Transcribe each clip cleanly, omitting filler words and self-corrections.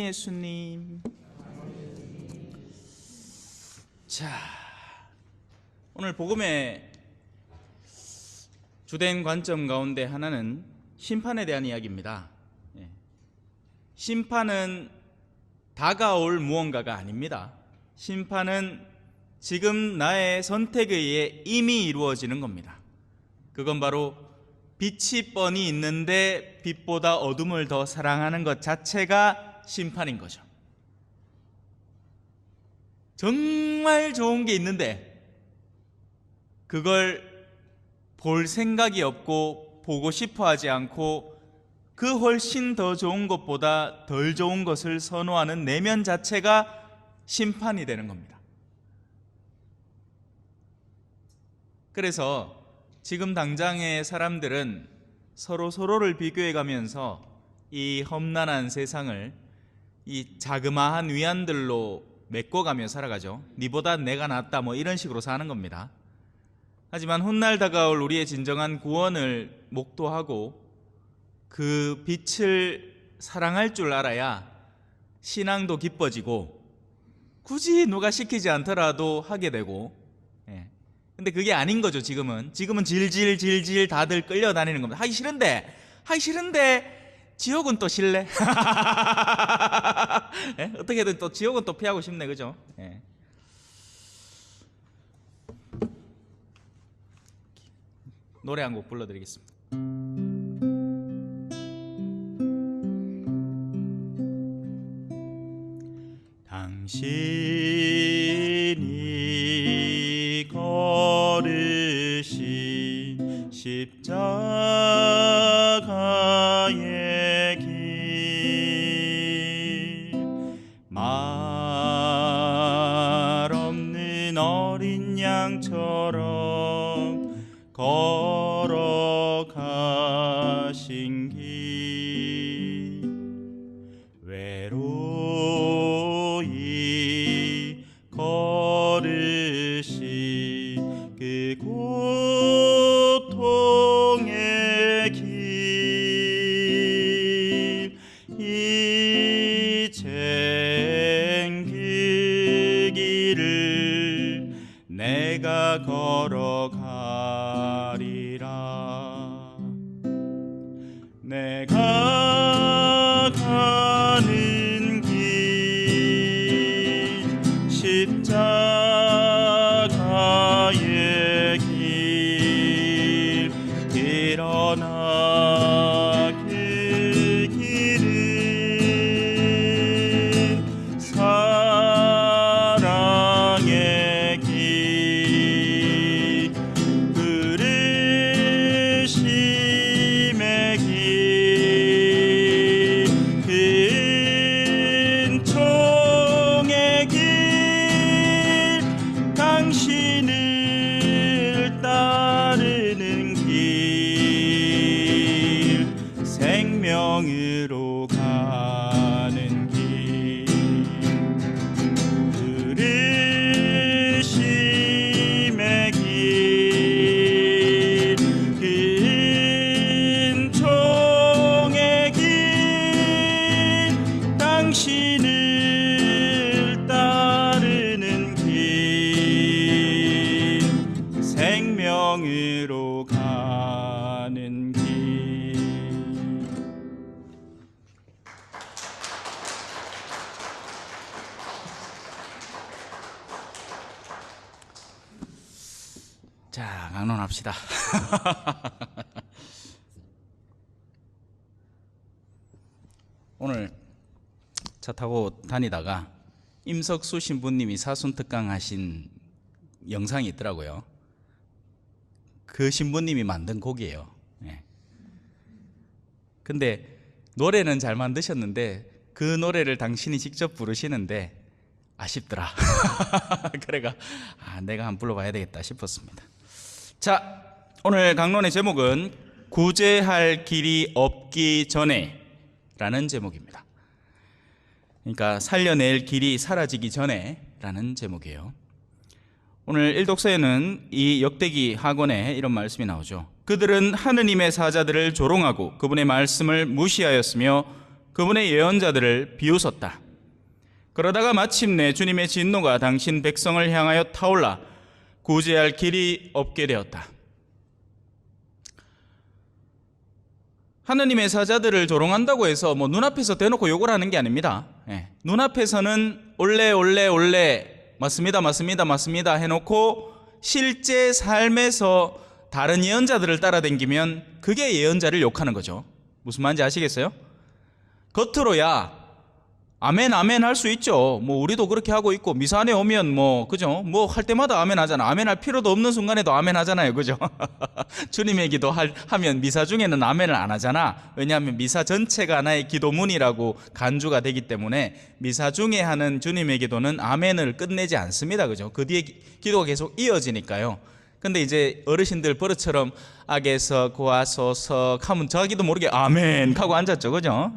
예수님. 자, 오늘 복음의 주된 관점 가운데 하나는 심판에 대한 이야기입니다. 심판은 다가올 무언가가 아닙니다. 심판은 지금 나의 선택에 의해 이미 이루어지는 겁니다. 그건 바로 빛이 뻔히 있는데 빛보다 어둠을 더 사랑하는 것 자체가 심판인 거죠. 정말 좋은 게 있는데 그걸 볼 생각이 없고 보고 싶어 하지 않고 그 훨씬 더 좋은 것보다 덜 좋은 것을 선호하는 내면 자체가 심판이 되는 겁니다. 그래서 지금 당장의 사람들은 서로를 비교해 가면서 이 험난한 세상을 이 자그마한 위안들로 메꿔가며 살아가죠. 니보다 내가 낫다 뭐 이런 식으로 사는 겁니다. 하지만 훗날 다가올 우리의 진정한 구원을 목도하고 그 빛을 사랑할 줄 알아야 신앙도 기뻐지고 굳이 누가 시키지 않더라도 하게 되고, 근데 그게 아닌 거죠. 지금은 질질 다들 끌려다니는 겁니다. 하기 싫은데 지옥은 또 싫래. 어떻게든 또 지옥은 또 피하고 싶네, 그죠? 노래 한 곡 불러드리겠습니다. 당신이 걸으신 십자가의 길, 말 없는 어린 양처럼 걸어가신 길, 외로이 걸으신 그 고통의 길, 이젠 그 길을 내가 걸어가리라. 내가 가는 길, 십자가의 길, 그러나 그 길은 사랑의 길, 부르심의 길, 근총의 길, 당신을 따르는 길, 생명으로 가는 길, 부르심의 길, 근총의 길, 당신을 따르는 길, 생명으로 가는 길. 자, 강론합시다. 오늘 차 타고 다니다가 임석수 신부님이 사순특강 하신 영상이 있더라고요. 그 신부님이 만든 곡이에요. 근데 노래는 잘 만드셨는데 그 노래를 당신이 직접 부르시는데 아쉽더라. 그래가 내가 한번 불러봐야 되겠다 싶었습니다. 자, 오늘 강론의 제목은 구제할 길이 없기 전에 라는 제목입니다. 그러니까 살려낼 길이 사라지기 전에 라는 제목이에요. 오늘 일독서에는 이 역대기 하권에 이런 말씀이 나오죠. 그들은 하느님의 사자들을 조롱하고 그분의 말씀을 무시하였으며 그분의 예언자들을 비웃었다. 그러다가 마침내 주님의 진노가 당신 백성을 향하여 타올라 구제할 길이 없게 되었다. 하느님의 사자들을 조롱한다고 해서 뭐 눈앞에서 대놓고 욕을 하는 게 아닙니다. 눈앞에서는 올레 맞습니다 해놓고 실제 삶에서 다른 예언자들을 따라다니면 그게 예언자를 욕하는 거죠. 무슨 말인지 아시겠어요? 겉으로야 아멘 할 수 있죠. 뭐 우리도 그렇게 하고 있고 미사안에 오면 그죠? 뭐 할 때마다 아멘 하잖아. 아멘 할 필요도 없는 순간에도 아멘 하잖아요. 그죠? 주님의 기도 하면 미사 중에는 아멘을 안 하잖아. 왜냐하면 미사 전체가 하나의 기도문이라고 간주가 되기 때문에 미사 중에 하는 주님의 기도는 아멘을 끝내지 않습니다. 그죠? 그 뒤에 기도가 계속 이어지니까요. 근데 이제 어르신들 버릇처럼 악에서 구하소서 하면 자기도 모르게 아멘 하고 앉았죠. 그죠?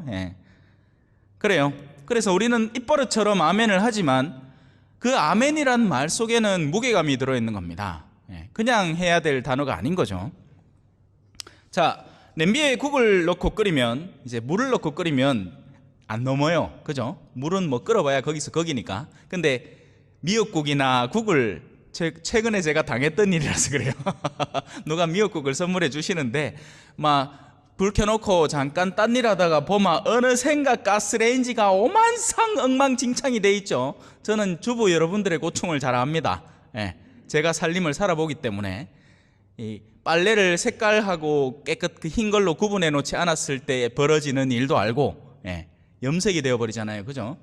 그래요. 그래서 우리는 입버릇처럼 아멘을 하지만 그 아멘이란 말 속에는 무게감이 들어있는 겁니다. 그냥 해야 될 단어가 아닌 거죠. 자, 냄비에 국을 넣고 끓이면 이제 물을 넣고 끓이면 안 넘어요. 그죠? 물은 뭐 끓어봐야 거기서 거기니까. 근데 미역국이나 국을 최근에 제가 당했던 일이라서 그래요. 누가 미역국을 선물해 주시는데 막 불 켜놓고 잠깐 딴 일 하다가 보면 어느샌가 가스레인지가 오만상 엉망진창이 돼 있죠. 저는 주부 여러분들의 고충을 잘 압니다. 제가 살림을 살아보기 때문에 이 빨래를 색깔하고 깨끗 그 흰 걸로 구분해 놓지 않았을 때 벌어지는 일도 알고 염색이 되어버리잖아요. 그죠?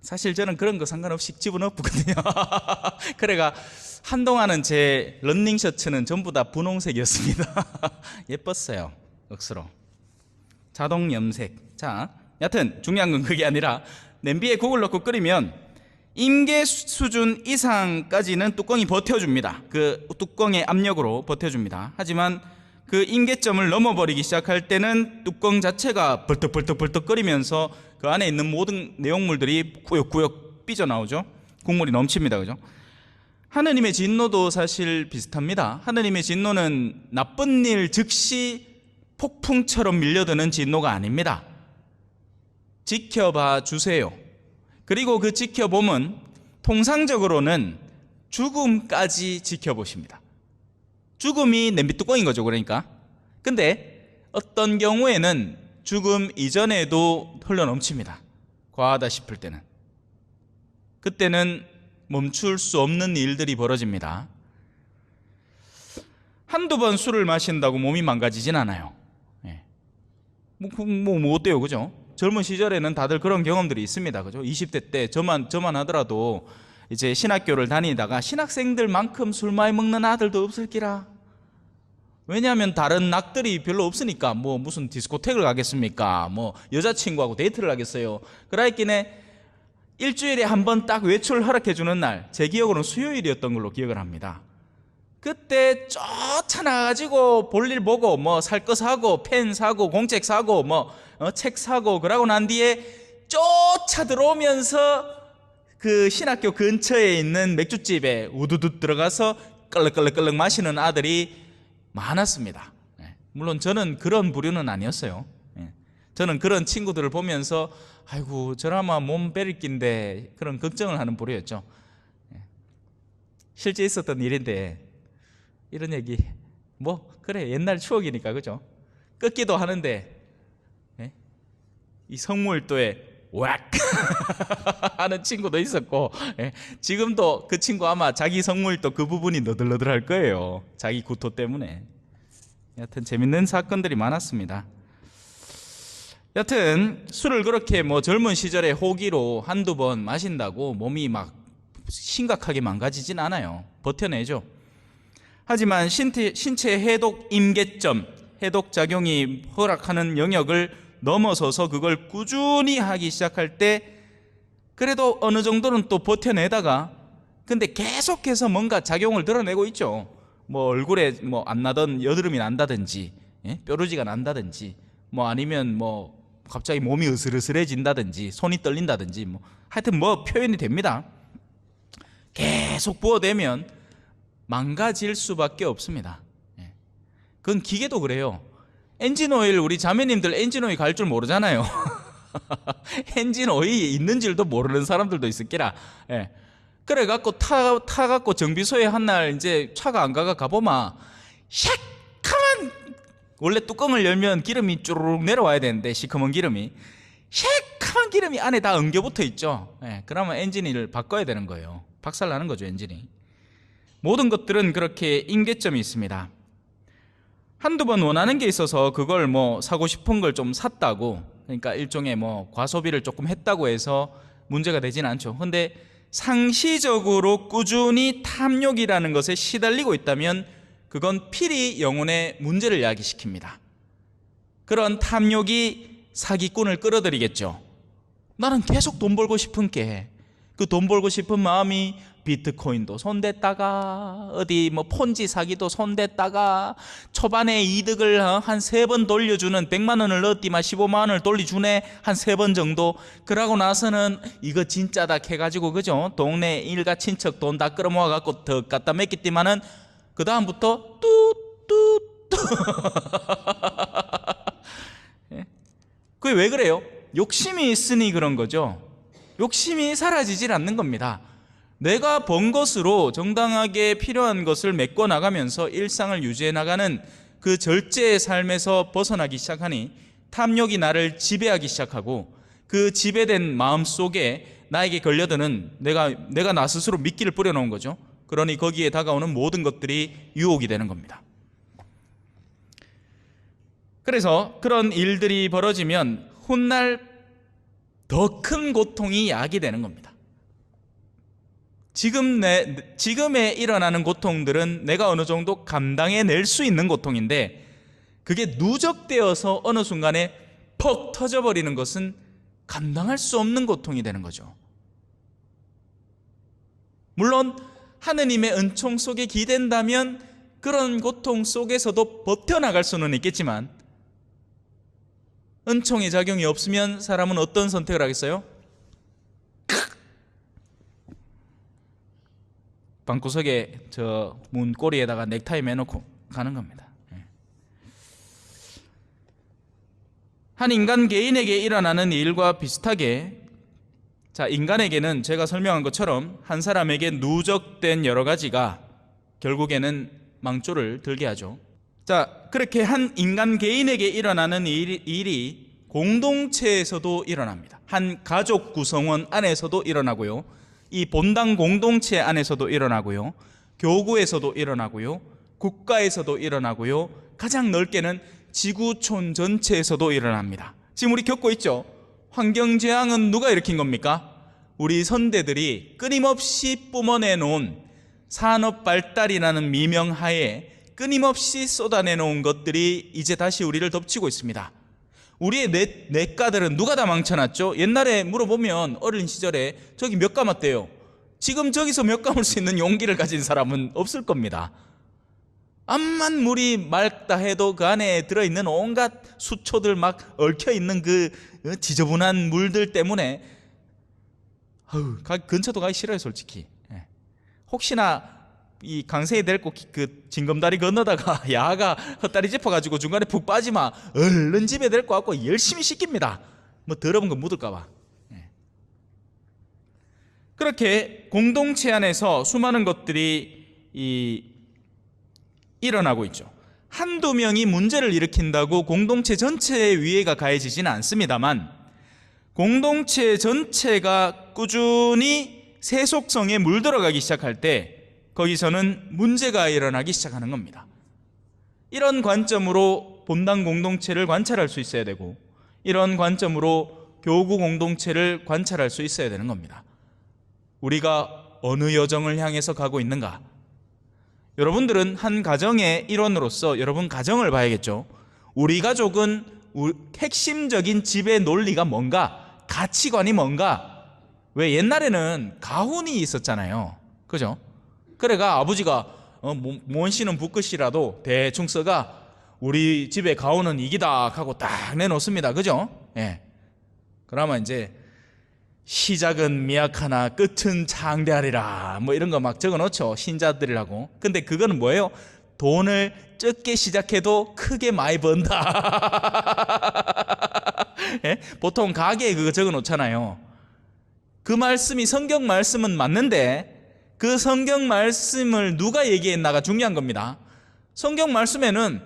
사실 저는 그런 거 상관없이 집어넣었거든요. 그래가 한동안은 제 런닝 셔츠는 전부 다 분홍색이었습니다. 예뻤어요. 억수로 자동 염색. 자, 여튼 중요한 건 그게 아니라 냄비에 국을 넣고 끓이면 임계 수준 이상까지는 뚜껑이 버텨줍니다. 그 뚜껑의 압력으로 버텨줍니다. 하지만 그 임계점을 넘어버리기 시작할 때는 뚜껑 자체가 벌떡벌떡 끓이면서 그 안에 있는 모든 내용물들이 꾸역꾸역 삐져나오죠. 국물이 넘칩니다. 그죠? 하느님의 진노도 사실 비슷합니다. 하느님의 진노는 나쁜 일 즉시 폭풍처럼 밀려드는 진노가 아닙니다. 지켜봐 주세요. 그리고 그 지켜봄은 통상적으로는 죽음까지 지켜보십니다. 죽음이 냄비뚜껑인 거죠. 그러니까. 근데 어떤 경우에는 죽음 이전에도 흘러넘칩니다. 과하다 싶을 때는. 그때는 멈출 수 없는 일들이 벌어집니다. 한두 번 술을 마신다고 몸이 망가지진 않아요. 뭐 어때요? 그죠? 젊은 시절에는 다들 그런 경험들이 있습니다. 그죠? 20대 때 저만 하더라도 이제 신학교를 다니다가 신학생들만큼 술 많이 먹는 아들도 없을기라. 왜냐하면 다른 낙들이 별로 없으니까 뭐 무슨 디스코텍을 가겠습니까? 뭐 여자친구하고 데이트를 하겠어요. 그러했기에 일주일에 한 번 딱 외출 허락해 주는 날, 제 기억으로는 수요일이었던 걸로 기억을 합니다. 그때 쫓아나가지고 볼일 보고 뭐 살 거 사고 펜 사고 공책 사고 뭐 책 사고 그러고 난 뒤에 쫓아 들어오면서 그 신학교 근처에 있는 맥주집에 우두둑 들어가서 끌럭끌럭 마시는 아들이 많았습니다. 물론 저는 그런 부류는 아니었어요. 저는 그런 친구들을 보면서 아이고 저라마 몸 베릴긴데 그런 걱정을 하는 부류였죠. 실제 있었던 일인데 이런 얘기 뭐 그래 옛날 추억이니까 그죠? 끄기도 하는데 이 성무일도에 왁 하는 친구도 있었고 지금도 그 친구 아마 자기 성무일도 그 부분이 너덜너덜할 거예요. 자기 구토 때문에. 여튼 재밌는 사건들이 많았습니다. 여튼 술을 그렇게 뭐 젊은 시절에 호기로 한두 번 마신다고 몸이 막 심각하게 망가지진 않아요. 버텨내죠. 하지만 신체 해독 임계점, 해독 작용이 허락하는 영역을 넘어서서 그걸 꾸준히 하기 시작할 때 그래도 어느 정도는 또 버텨내다가 근데 계속해서 뭔가 작용을 드러내고 있죠. 뭐 얼굴에 뭐 안 나던 여드름이 난다든지 뾰루지가 난다든지 뭐 아니면 뭐 갑자기 몸이 으슬으슬해진다든지 손이 떨린다든지 뭐 하여튼 뭐 표현이 됩니다. 계속 부어대면 망가질 수밖에 없습니다. 그건 기계도 그래요. 엔진 오일, 우리 자매님들 엔진 오일 갈 줄 모르잖아요. 엔진 오일이 있는 줄도 모르는 사람들도 있을 게라. 예. 그래갖고 타갖고 정비소에 한날 이제 차가 안 가보마. 새카만, 원래 뚜껑을 열면 기름이 쭈르륵 내려와야 되는데, 시커먼 기름이. 새카만 기름이 안에 다 엉겨붙어 있죠. 예. 그러면 엔진을 바꿔야 되는 거예요. 박살나는 거죠, 엔진이. 모든 것들은 그렇게 임계점이 있습니다. 한두 번 원하는 게 있어서 그걸 뭐 사고 싶은 걸 좀 샀다고, 그러니까 일종의 뭐 과소비를 조금 했다고 해서 문제가 되진 않죠. 근데 상시적으로 꾸준히 탐욕이라는 것에 시달리고 있다면 그건 필히 영혼의 문제를 야기시킵니다. 그런 탐욕이 사기꾼을 끌어들이겠죠. 나는 계속 돈 벌고 싶은 게, 그 돈 벌고 싶은 마음이 비트코인도 손댔다가 어디 뭐 폰지 사기도 손댔다가 초반에 이득을 한 3번 돌려주는 100만 원을 넣었디만 15만 원을 돌려주네 한 3번 정도. 그러고 나서는 이거 진짜다 해가지고, 그죠? 동네 일가 친척 돈 다 끌어모아 갖고 더 갖다 맡겼디만은 그 다음부터 뚜뚜뚜. 그게 왜 그래요? 욕심이 있으니 그런 거죠. 욕심이 사라지질 않는 겁니다. 내가 번 것으로 정당하게 필요한 것을 메꿔 나가면서 일상을 유지해 나가는 그 절제의 삶에서 벗어나기 시작하니 탐욕이 나를 지배하기 시작하고, 그 지배된 마음 속에 나에게 걸려드는 내가 나 스스로 미끼를 뿌려놓은 거죠. 그러니 거기에 다가오는 모든 것들이 유혹이 되는 겁니다. 그래서 그런 일들이 벌어지면 훗날 더 큰 고통이 야기되는 겁니다. 지금에 일어나는 고통들은 내가 어느 정도 감당해낼 수 있는 고통인데, 그게 누적되어서 어느 순간에 퍽 터져버리는 것은 감당할 수 없는 고통이 되는 거죠. 물론 하느님의 은총 속에 기댄다면 그런 고통 속에서도 버텨나갈 수는 있겠지만, 은총의 작용이 없으면 사람은 어떤 선택을 하겠어요? 방구석에 저 문고리에다가 넥타이 매놓고 가는 겁니다. 한 인간 개인에게 일어나는 일과 비슷하게, 자, 인간에게는 제가 설명한 것처럼 한 사람에게 누적된 여러 가지가 결국에는 망조를 들게 하죠. 자, 그렇게 한 인간 개인에게 일어나는 일이 공동체에서도 일어납니다. 한 가족 구성원 안에서도 일어나고요, 이 본당 공동체 안에서도 일어나고요, 교구에서도 일어나고요, 국가에서도 일어나고요, 가장 넓게는 지구촌 전체에서도 일어납니다. 지금 우리 겪고 있죠? 환경재앙은 누가 일으킨 겁니까? 우리 선대들이 끊임없이 뿜어내놓은 산업 발달이라는 미명하에 끊임없이 쏟아내놓은 것들이 이제 다시 우리를 덮치고 있습니다. 우리의 냇가들은 누가 다 망쳐놨죠? 옛날에 물어보면 어린 시절에 저기 몇 감았대요. 지금 저기서 몇 감을 수 있는 용기를 가진 사람은 없을 겁니다. 암만 물이 맑다 해도 그 안에 들어있는 온갖 수초들 막 얽혀있는 그 지저분한 물들 때문에 근처도 가기 싫어요, 솔직히. 혹시나 이 강세에 데리고 그 징검다리 건너다가 야가 헛다리 짚어가지고 중간에 푹 빠지마 얼른 집에 데리고 와서 열심히 씻깁니다. 뭐 더러운 거 묻을까봐. 그렇게 공동체 안에서 수많은 것들이 일어나고 있죠. 한두 명이 문제를 일으킨다고 공동체 전체에 위해가 가해지지는 않습니다만, 공동체 전체가 꾸준히 세속성에 물들어가기 시작할 때 거기서는 문제가 일어나기 시작하는 겁니다. 이런 관점으로 본당 공동체를 관찰할 수 있어야 되고, 이런 관점으로 교구 공동체를 관찰할 수 있어야 되는 겁니다. 우리가 어느 여정을 향해서 가고 있는가? 여러분들은 한 가정의 일원으로서 여러분 가정을 봐야겠죠. 우리 가족은 핵심적인 집의 논리가 뭔가? 가치관이 뭔가? 왜 옛날에는 가훈이 있었잖아요. 그죠? 그래가 아버지가 몬씨는 붓끝이라도 대충 써가 우리 집에 가훈은 이기다 하고 딱 내놓습니다. 그죠? 예. 그러면 이제 시작은 미약하나 끝은 창대하리라 뭐 이런 거 막 적어놓죠, 신자들이라고. 근데 그거는 뭐예요? 돈을 적게 시작해도 크게 많이 번다. 예? 보통 가계에 그거 적어 놓잖아요. 그 말씀이 성경 말씀은 맞는데 그 성경 말씀을 누가 얘기했나가 중요한 겁니다. 성경 말씀에는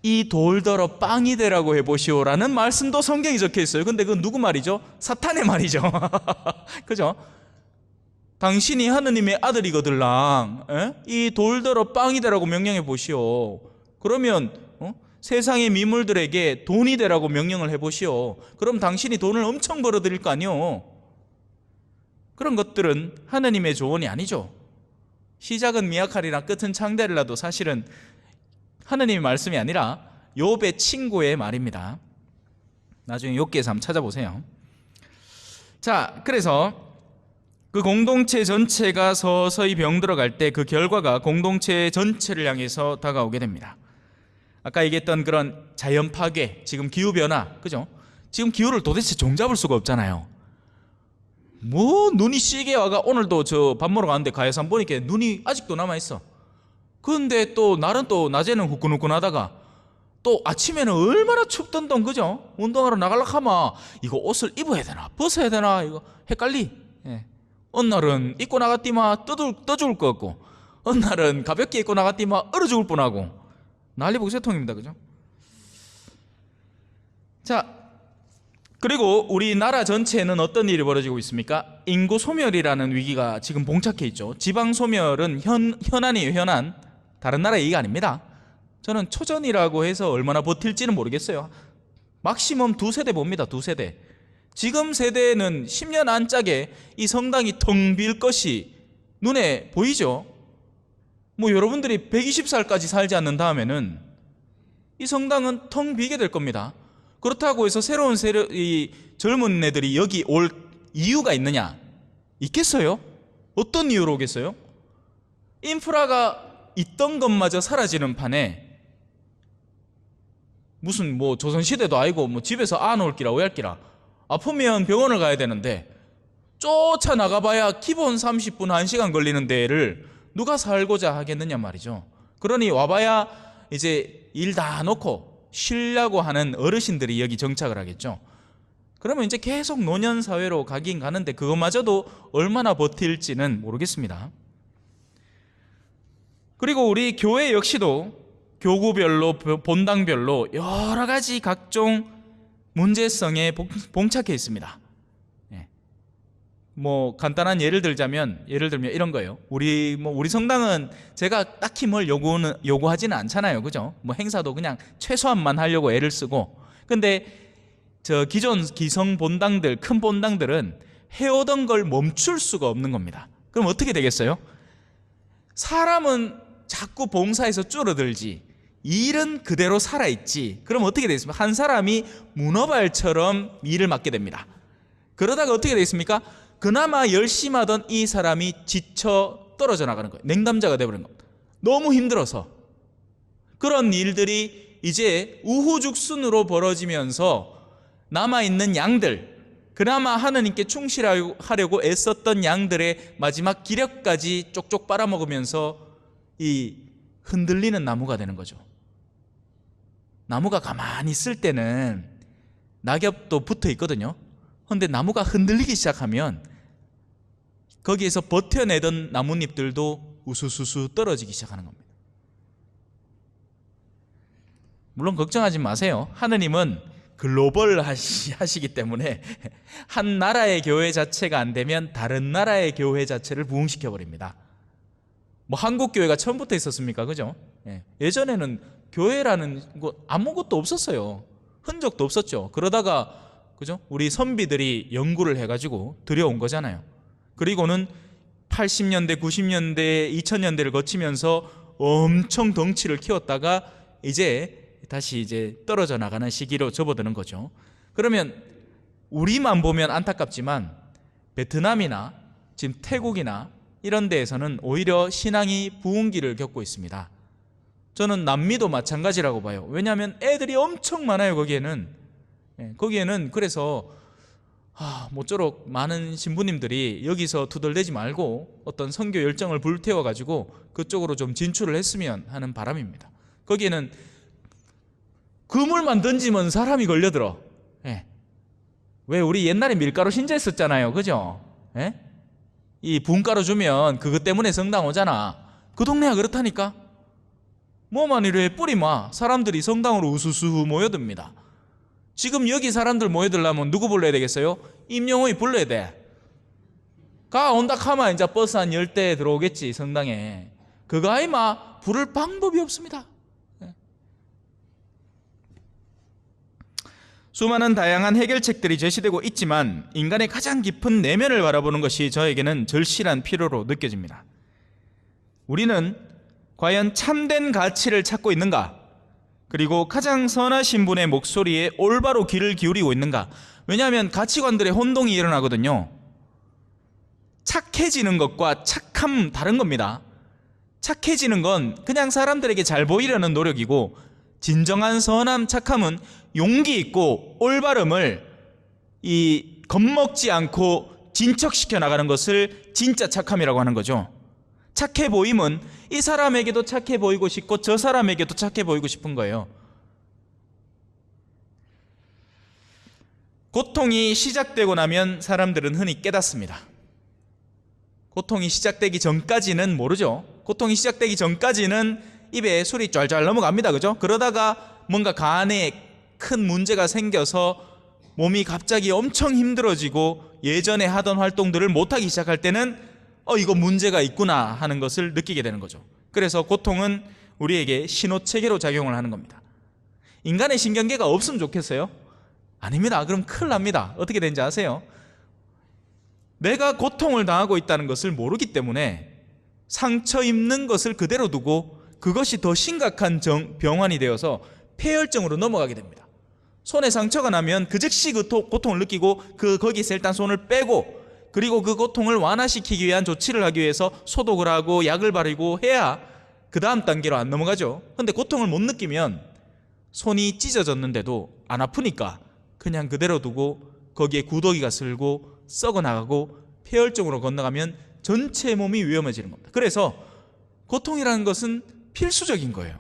이 돌더러 빵이 되라고 해보시오라는 말씀도 성경에 적혀 있어요. 근데 그건 누구 말이죠? 사탄의 말이죠. 그죠? 당신이 하느님의 아들이거들랑 이 돌더러 빵이 되라고 명령해 보시오. 그러면 세상의 미물들에게 돈이 되라고 명령을 해보시오. 그럼 당신이 돈을 엄청 벌어들일 거 아니오. 그런 것들은 하느님의 조언이 아니죠. 시작은 미약하리라 끝은 창대하리라도 사실은 하느님의 말씀이 아니라 욥의 친구의 말입니다. 나중에 욥기에서 한번 찾아보세요. 자, 그래서 그 공동체 전체가 서서히 병들어갈 때 그 결과가 공동체 전체를 향해서 다가오게 됩니다. 아까 얘기했던 그런 자연 파괴, 지금 기후변화, 그죠? 지금 기후를 도대체 종잡을 수가 없잖아요. 뭐 눈이 시게 와가 오늘도 저 밥 먹으러 가는데 가야산 보니까 눈이 아직도 남아있어. 그런데 또 날은 또 낮에는 후끈후끈하다가 또 아침에는 얼마나 춥던던, 그죠? 운동하러 나가려고 하면 이거 옷을 입어야 되나 벗어야 되나 이거 헷갈리. 예. 어느 날은 입고 나갔디마 떠 죽을 것 같고 어느 날은 가볍게 입고 나갔디마 얼어 죽을 뻔하고 난리 복세통입니다. 그죠? 자, 그리고 우리나라 전체에는 어떤 일이 벌어지고 있습니까? 인구 소멸이라는 위기가 지금 봉착해 있죠. 지방 소멸은 현안이에요. 현안. 다른 나라 얘기가 아닙니다. 저는 초전이라고 해서 얼마나 버틸지는 모르겠어요. 막시멈 2세대 봅니다. 2세대. 지금 세대는 10년 안짝에 이 성당이 텅 빌 것이 눈에 보이죠. 뭐 여러분들이 120살까지 살지 않는 다음에는 이 성당은 텅 비게 될 겁니다. 그렇다고 해서 새로운 세력, 이 젊은 애들이 여기 올 이유가 있느냐? 있겠어요? 어떤 이유로 오겠어요? 인프라가 있던 것마저 사라지는 판에 무슨 뭐 조선시대도 아니고 뭐 집에서 안 올기라 왜 할기라. 아프면 병원을 가야 되는데 쫓아나가봐야 기본 30분 1시간 걸리는 데를 누가 살고자 하겠느냐 말이죠. 그러니 와봐야 이제 일 다 놓고 쉬려고 하는 어르신들이 여기 정착을 하겠죠. 그러면 이제 계속 노년사회로 가긴 가는데 그것마저도 얼마나 버틸지는 모르겠습니다. 그리고 우리 교회 역시도 교구별로 본당별로 여러 가지 각종 문제성에 봉착해 있습니다. 뭐 간단한 예를 들면 이런 거예요. 우리 성당은 제가 딱히 뭘 요구하지는 않잖아요, 그죠? 뭐 행사도 그냥 최소한만 하려고 애를 쓰고. 근데 저 기존 기성 본당들, 큰 본당들은 해오던 걸 멈출 수가 없는 겁니다. 그럼 어떻게 되겠어요? 사람은 자꾸 봉사에서 줄어들지, 일은 그대로 살아있지. 그럼 어떻게 되겠습니까? 한 사람이 문어발처럼 일을 맡게 됩니다. 그러다가 어떻게 되겠습니까? 그나마 열심히 하던 이 사람이 지쳐 떨어져 나가는 거예요. 냉담자가 되어버린 겁니다. 너무 힘들어서. 그런 일들이 이제 우후죽순으로 벌어지면서 남아있는 양들, 그나마 하느님께 충실하려고 애썼던 양들의 마지막 기력까지 쪽쪽 빨아먹으면서 이 흔들리는 나무가 되는 거죠. 나무가 가만히 있을 때는 낙엽도 붙어 있거든요. 그런데 나무가 흔들리기 시작하면 거기에서 버텨내던 나뭇잎들도 우수수수 떨어지기 시작하는 겁니다. 물론 걱정하지 마세요. 하느님은 글로벌 하시기 때문에 한 나라의 교회 자체가 안 되면 다른 나라의 교회 자체를 부흥시켜 버립니다. 뭐 한국 교회가 처음부터 있었습니까? 그죠? 예전에는 교회라는 거 아무것도 없었어요. 흔적도 없었죠. 그러다가 그죠? 우리 선비들이 연구를 해가지고 들여온 거잖아요. 그리고는 80년대, 90년대, 2000년대를 거치면서 엄청 덩치를 키웠다가 이제 다시 이제 떨어져 나가는 시기로 접어드는 거죠. 그러면 우리만 보면 안타깝지만 베트남이나 지금 태국이나 이런 데에서는 오히려 신앙이 부흥기를 겪고 있습니다. 저는 남미도 마찬가지라고 봐요. 왜냐하면 애들이 엄청 많아요. 거기에는 그래서 모쪼록 많은 신부님들이 여기서 투덜대지 말고 어떤 선교 열정을 불태워 가지고 그쪽으로 좀 진출을 했으면 하는 바람입니다. 거기에는 그물만 던지면 사람이 걸려들어. 예. 왜 우리 옛날에 밀가루 신자했었잖아요, 그죠? 예? 이 분가루 주면 그것 때문에 성당 오잖아. 그 동네가 그렇다니까. 뭐만 이래 뿌리마 사람들이 성당으로 우수수 모여듭니다. 지금 여기 사람들 모여들려면 누구 불러야 되겠어요? 임영호이 불러야 돼. 가 온다 하면 이제 버스 한 10대 들어오겠지 성당에. 그거 아이마 부를 방법이 없습니다. 수많은 다양한 해결책들이 제시되고 있지만 인간의 가장 깊은 내면을 바라보는 것이 저에게는 절실한 필요로 느껴집니다. 우리는 과연 참된 가치를 찾고 있는가? 그리고 가장 선하신 분의 목소리에 올바로 귀를 기울이고 있는가? 왜냐하면 가치관들의 혼동이 일어나거든요. 착해지는 것과 착함 다른 겁니다. 착해지는 건 그냥 사람들에게 잘 보이려는 노력이고, 진정한 선함, 착함은 용기 있고 올바름을 겁먹지 않고 진척시켜 나가는 것을 진짜 착함이라고 하는 거죠. 착해 보임은 이 사람에게도 착해 보이고 싶고 저 사람에게도 착해 보이고 싶은 거예요. 고통이 시작되고 나면 사람들은 흔히 깨닫습니다. 고통이 시작되기 전까지는 모르죠. 고통이 시작되기 전까지는 입에 술이 쫙쫙 넘어갑니다. 그죠? 그러다가 뭔가 간에 큰 문제가 생겨서 몸이 갑자기 엄청 힘들어지고 예전에 하던 활동들을 못하기 시작할 때는 이거 문제가 있구나 하는 것을 느끼게 되는 거죠. 그래서 고통은 우리에게 신호체계로 작용을 하는 겁니다. 인간의 신경계가 없으면 좋겠어요? 아닙니다. 그럼 큰일 납니다. 어떻게 되는지 아세요? 내가 고통을 당하고 있다는 것을 모르기 때문에 상처 입는 것을 그대로 두고 그것이 더 심각한 병환이 되어서 폐혈증으로 넘어가게 됩니다. 손에 상처가 나면 그 즉시 그 고통을 느끼고 거기서 일단 손을 빼고, 그리고 그 고통을 완화시키기 위한 조치를 하기 위해서 소독을 하고 약을 바르고 해야 그 다음 단계로 안 넘어가죠. 근데 고통을 못 느끼면 손이 찢어졌는데도 안 아프니까 그냥 그대로 두고 거기에 구더기가 슬고 썩어나가고 폐혈증으로 건너가면 전체 몸이 위험해지는 겁니다. 그래서 고통이라는 것은 필수적인 거예요.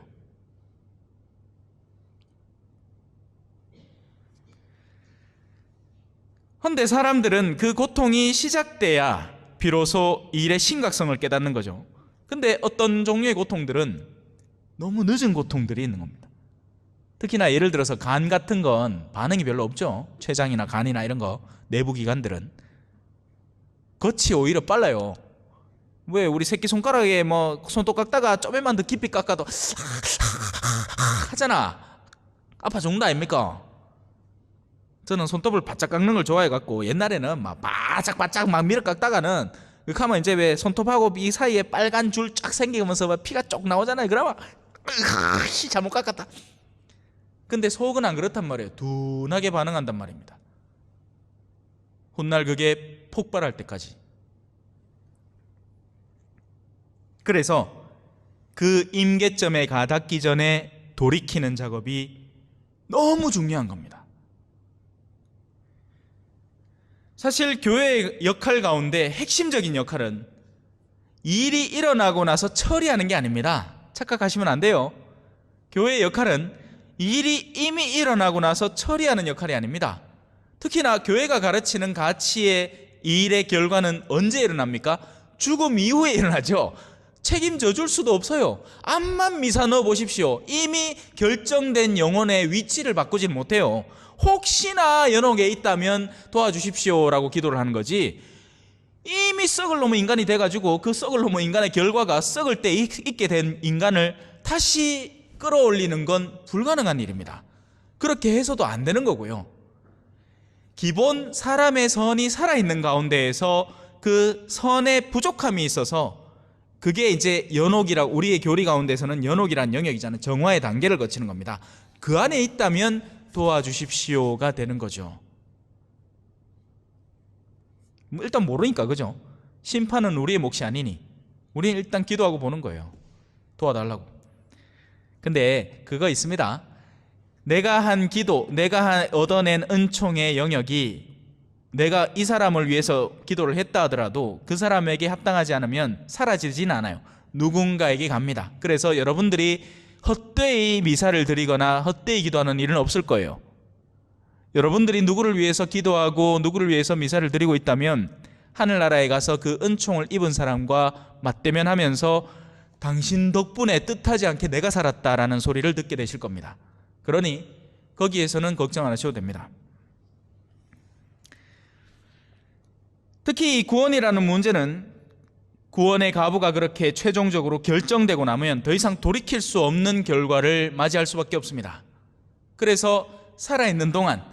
그런데 사람들은 그 고통이 시작돼야 비로소 일의 심각성을 깨닫는 거죠. 근데 어떤 종류의 고통들은 너무 늦은 고통들이 있는 겁니다. 특히나 예를 들어서 간 같은 건 반응이 별로 없죠. 췌장이나 간이나 이런 거 내부 기관들은 겉이 오히려 빨라요. 왜 우리 새끼손가락에 손톱 깎다가 조금만 더 깊이 깎아도 하잖아. 아파 죽는 거 아닙니까? 저는 손톱을 바짝 깎는 걸 좋아해갖고 옛날에는 막 바짝바짝 막 밀어 깎다가는 그렇게 하면 이제 왜 손톱하고 이 사이에 빨간 줄 쫙 생기면서 막 피가 쪽 나오잖아요. 그러면 잘못 깎았다. 근데 속은 안 그렇단 말이에요. 둔하게 반응한단 말입니다. 훗날 그게 폭발할 때까지. 그래서 그 임계점에 가닿기 전에 돌이키는 작업이 너무 중요한 겁니다. 사실 교회의 역할 가운데 핵심적인 역할은 일이 일어나고 나서 처리하는 게 아닙니다. 착각하시면 안 돼요. 교회의 역할은 일이 이미 일어나고 나서 처리하는 역할이 아닙니다. 특히나 교회가 가르치는 가치의 일의 결과는 언제 일어납니까? 죽음 이후에 일어나죠. 책임져 줄 수도 없어요. 암만 미사 넣어 보십시오. 이미 결정된 영혼의 위치를 바꾸지 못해요. 혹시나 연옥에 있다면 도와주십시오라고 기도를 하는 거지, 이미 썩을 놈의 인간이 돼가지고 그 썩을 놈의 인간의 결과가 썩을 때 있게 된 인간을 다시 끌어올리는 건 불가능한 일입니다. 그렇게 해서도 안 되는 거고요. 기본 사람의 선이 살아있는 가운데에서 그 선의 부족함이 있어서 그게 이제 연옥이라고, 우리의 교리 가운데서는 연옥이란 영역이잖아요. 정화의 단계를 거치는 겁니다. 그 안에 있다면 도와주십시오가 되는 거죠. 일단 모르니까, 그죠? 심판은 우리의 몫이 아니니 우리는 일단 기도하고 보는 거예요. 도와달라고. 근데 그거 있습니다. 내가 한 기도, 내가 얻어낸 은총의 영역이 내가 이 사람을 위해서 기도를 했다 하더라도 그 사람에게 합당하지 않으면 사라지진 않아요. 누군가에게 갑니다. 그래서 여러분들이 헛되이 미사를 드리거나 헛되이 기도하는 일은 없을 거예요. 여러분들이 누구를 위해서 기도하고 누구를 위해서 미사를 드리고 있다면 하늘나라에 가서 그 은총을 입은 사람과 맞대면하면서 당신 덕분에 뜻하지 않게 내가 살았다라는 소리를 듣게 되실 겁니다. 그러니 거기에서는 걱정 안 하셔도 됩니다. 특히 이 구원이라는 문제는 구원의 가부가 그렇게 최종적으로 결정되고 나면 더 이상 돌이킬 수 없는 결과를 맞이할 수밖에 없습니다. 그래서 살아있는 동안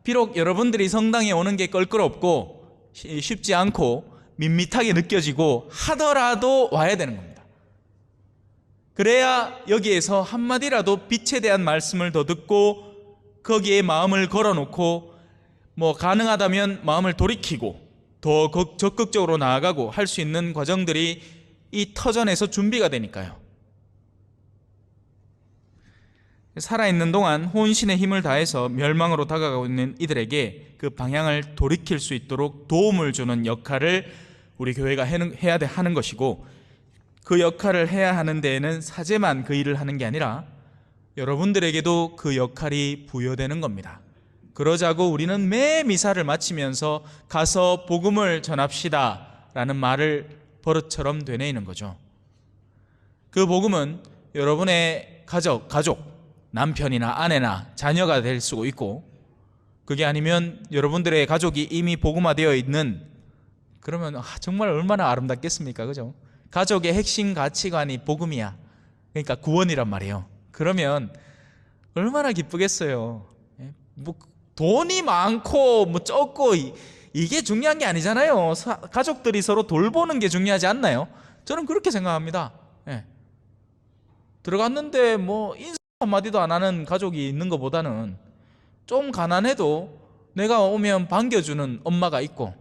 비록 여러분들이 성당에 오는 게 껄끄럽고 쉽지 않고 밋밋하게 느껴지고 하더라도 와야 되는 겁니다. 그래야 여기에서 한마디라도 빛에 대한 말씀을 더 듣고 거기에 마음을 걸어놓고 가능하다면 마음을 돌이키고 더 적극적으로 나아가고 할 수 있는 과정들이 이 터전에서 준비가 되니까요. 살아있는 동안 혼신의 힘을 다해서 멸망으로 다가가고 있는 이들에게 그 방향을 돌이킬 수 있도록 도움을 주는 역할을 우리 교회가 해야 하는 것이고, 그 역할을 해야 하는 데에는 사제만 그 일을 하는 게 아니라 여러분들에게도 그 역할이 부여되는 겁니다. 그러자고 우리는 매 미사를 마치면서 가서 복음을 전합시다 라는 말을 버릇처럼 되뇌이는 거죠. 그 복음은 여러분의 가족, 남편이나 아내나 자녀가 될 수도 있고, 그게 아니면 여러분들의 가족이 이미 복음화되어 있는, 그러면 정말 얼마나 아름답겠습니까? 그죠? 가족의 핵심 가치관이 복음이야. 그러니까 구원이란 말이에요. 그러면 얼마나 기쁘겠어요. 돈이 많고 적고 이게 중요한 게 아니잖아요. 가족들이 서로 돌보는 게 중요하지 않나요? 저는 그렇게 생각합니다. 들어갔는데 인사 한마디도 안 하는 가족이 있는 것보다는 좀 가난해도 내가 오면 반겨주는 엄마가 있고,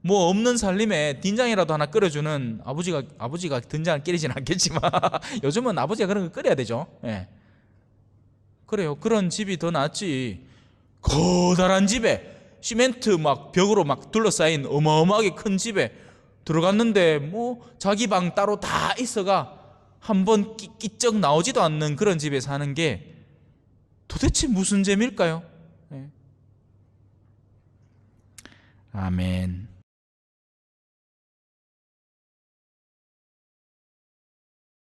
없는 살림에 된장이라도 하나 끓여주는 아버지가 된장을 끓이지는 않겠지만 요즘은 아버지가 그런 거 끓여야 되죠. 그래요. 그런 집이 더 낫지. 커다란 집에 시멘트 벽으로 둘러싸인 어마어마하게 큰 집에 들어갔는데 자기 방 따로 다 있어가 한번 끼쩍 나오지도 않는 그런 집에 사는 게 도대체 무슨 재미일까요? 아멘.